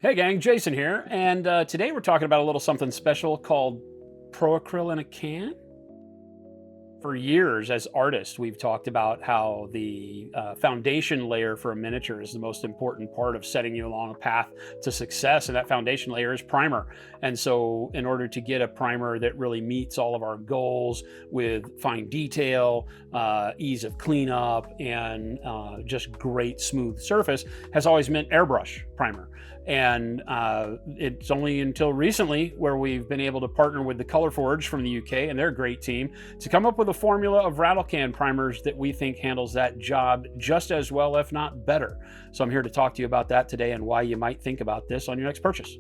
Hey gang, Jason here, and today we're talking about a little something special called Pro Acryl in a can. For years, as artists, we've talked about how the foundation layer for a miniature is the most important part of setting you along a path to success, and that foundation layer is primer. And so, in order to get a primer that really meets all of our goals with fine detail, ease of cleanup, and just great smooth surface, has always meant airbrush primer. And it's only until recently where we've been able to partner with the Color Forge from the UK and their great team to come up with a formula of rattle can primers that we think handles that job just as well, if not better. So I'm here to talk to you about that today and why you might think about this on your next purchase.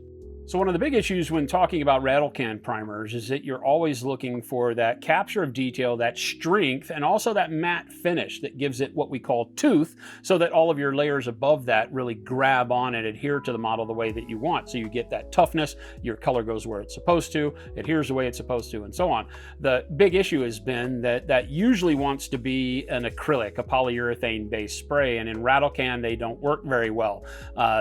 So one of the big issues when talking about rattle can primers is that you're always looking for that capture of detail, that strength, and also that matte finish that gives it what we call tooth, so that all of your layers above that really grab on and adhere to the model the way that you want. So you get that toughness, your color goes where it's supposed to, adheres the way it's supposed to, and so on. The big issue has been that usually wants to be an acrylic, a polyurethane-based spray, and in rattle can they don't work very well.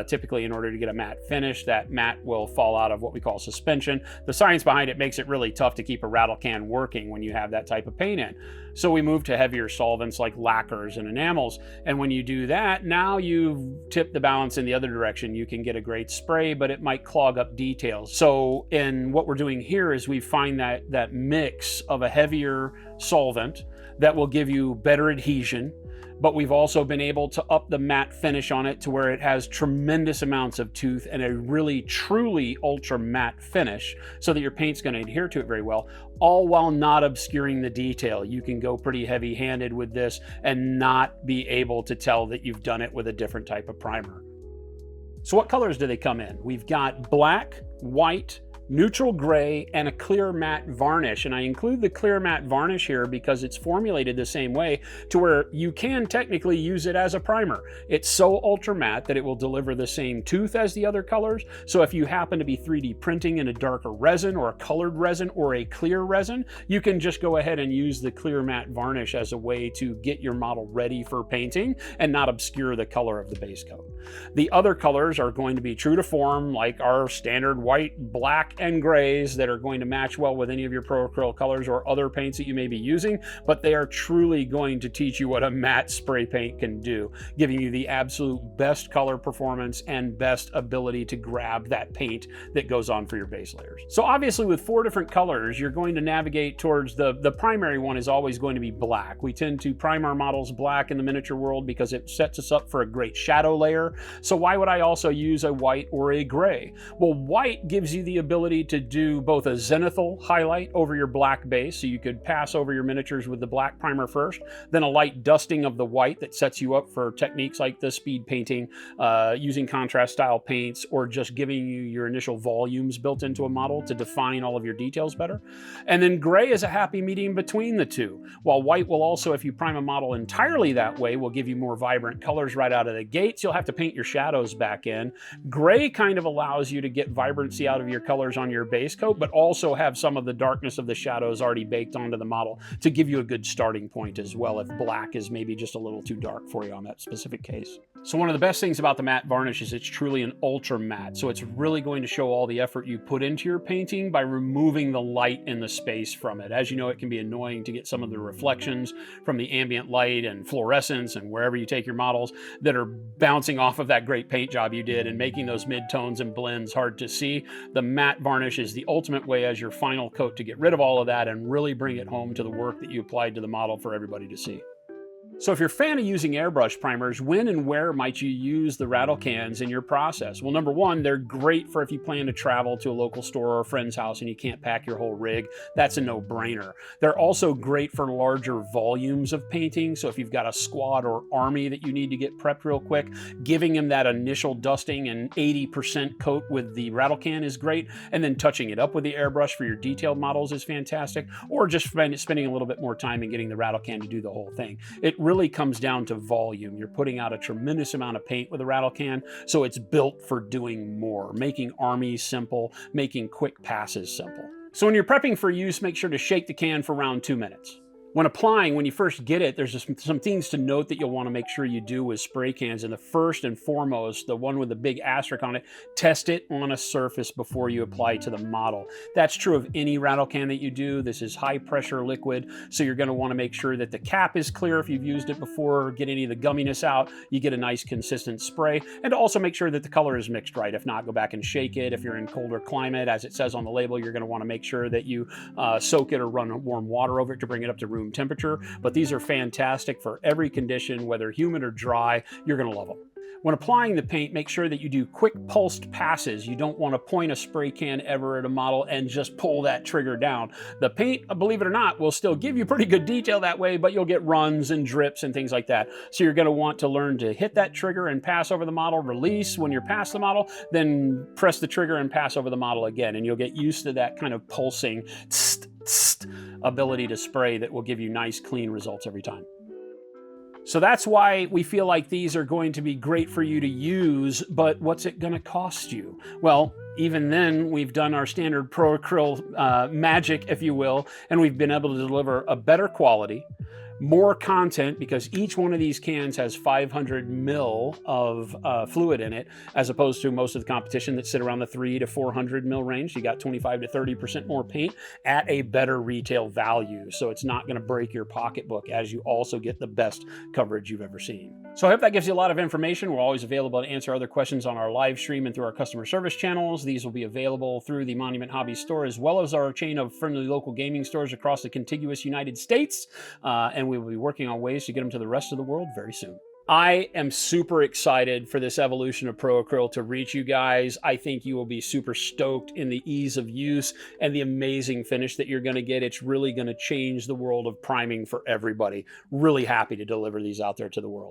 Typically, in order to get a matte finish, that matte will fall out of what we call suspension. The science behind it makes it really tough to keep a rattle can working when you have that type of paint in. So we move to heavier solvents like lacquers and enamels. And when you do that, now you've tipped the balance in the other direction. You can get a great spray, but it might clog up details. So in what we're doing here is we find that mix of a heavier solvent that will give you better adhesion, but we've also been able to up the matte finish on it to where it has tremendous amounts of tooth and a really truly ultra matte finish so that your paint's going to adhere to it very well, all while not obscuring the detail. You can go pretty heavy handed with this and not be able to tell that you've done it with a different type of primer. So what colors do they come in? We've got black, white, neutral gray, and a clear matte varnish. And I include the clear matte varnish here because it's formulated the same way to where you can technically use it as a primer. It's so ultra matte that it will deliver the same tooth as the other colors. So if you happen to be 3D printing in a darker resin or a colored resin or a clear resin, you can just go ahead and use the clear matte varnish as a way to get your model ready for painting and not obscure the color of the base coat. The other colors are going to be true to form, like our standard white, black, and grays that are going to match well with any of your Pro Acryl colors or other paints that you may be using, but they are truly going to teach you what a matte spray paint can do, giving you the absolute best color performance and best ability to grab that paint that goes on for your base layers. So obviously with 4 different colors, you're going to navigate towards the primary one is always going to be black. We tend to prime our models black in the miniature world because it sets us up for a great shadow layer. So why would I also use a white or a gray? Well, white gives you the ability to do both a zenithal highlight over your black base, so you could pass over your miniatures with the black primer first, then a light dusting of the white that sets you up for techniques like the speed painting, using contrast style paints, or just giving you your initial volumes built into a model to define all of your details better. And then gray is a happy medium between the two, while white will also, if you prime a model entirely that way, will give you more vibrant colors right out of the gates. You'll have to paint your shadows back in. Gray kind of allows you to get vibrancy out of your colors on your base coat, but also have some of the darkness of the shadows already baked onto the model to give you a good starting point as well if black is maybe just a little too dark for you on that specific case. So one of the best things about the matte varnish is it's truly an ultra matte, so it's really going to show all the effort you put into your painting by removing the light in the space from it. As you know, it can be annoying to get some of the reflections from the ambient light and fluorescence and wherever you take your models that are bouncing off of that great paint job you did and making those mid-tones and blends hard to see. The matte varnish is the ultimate way as your final coat to get rid of all of that and really bring it home to the work that you applied to the model for everybody to see. So if you're a fan of using airbrush primers, when and where might you use the rattle cans in your process? Well, number one, they're great for if you plan to travel to a local store or a friend's house and you can't pack your whole rig. That's a no-brainer. They're also great for larger volumes of painting. So if you've got a squad or army that you need to get prepped real quick, giving them that initial dusting and 80% coat with the rattle can is great. And then touching it up with the airbrush for your detailed models is fantastic. Or just spending a little bit more time and getting the rattle can to do the whole thing. It really comes down to volume. You're putting out a tremendous amount of paint with a rattle can, so it's built for doing more, making armies simple, making quick passes simple. So when you're prepping for use, make sure to shake the can for around 2 minutes. When applying, when you first get it, there's just some things to note that you'll want to make sure you do with spray cans. And the first and foremost, the one with the big asterisk on it, test it on a surface before you apply to the model. That's true of any rattle can that you do. This is high pressure liquid, so you're going to want to make sure that the cap is clear if you've used it before, get any of the gumminess out, you get a nice consistent spray, and also make sure that the color is mixed right. If not, go back and shake it. If you're in colder climate, as it says on the label, you're going to want to make sure that you soak it or run warm water over it to bring it up to room temperature. But these are fantastic for every condition, whether humid or dry. You're going to love them. When applying the paint, make sure that you do quick pulsed passes. You don't want to point a spray can ever at a model and just pull that trigger down. The paint, believe it or not, will still give you pretty good detail that way, but you'll get runs and drips and things like that. So you're going to want to learn to hit that trigger and pass over the model, release when you're past the model, then press the trigger and pass over the model again. And you'll get used to that kind of pulsing ability to spray that will give you nice, clean results every time. So that's why we feel like these are going to be great for you to use, but what's it going to cost you? Well, even then, we've done our standard Pro Acryl magic, if you will, and we've been able to deliver a better quality, more content, because each one of these cans has 500 mil of fluid in it, as opposed to most of the competition that sit around the 300 to 400 mil range. You got 25 to 30% more paint at a better retail value. So it's not going to break your pocketbook, as you also get the best coverage you've ever seen. So I hope that gives you a lot of information. We're always available to answer other questions on our live stream and through our customer service channels. These will be available through the Monument Hobbies store, as well as our chain of friendly local gaming stores across the contiguous United States. And we will be working on ways to get them to the rest of the world very soon. I am super excited for this evolution of Pro Acryl to reach you guys. I think you will be super stoked in the ease of use and the amazing finish that you're going to get. It's really going to change the world of priming for everybody. Really happy to deliver these out there to the world.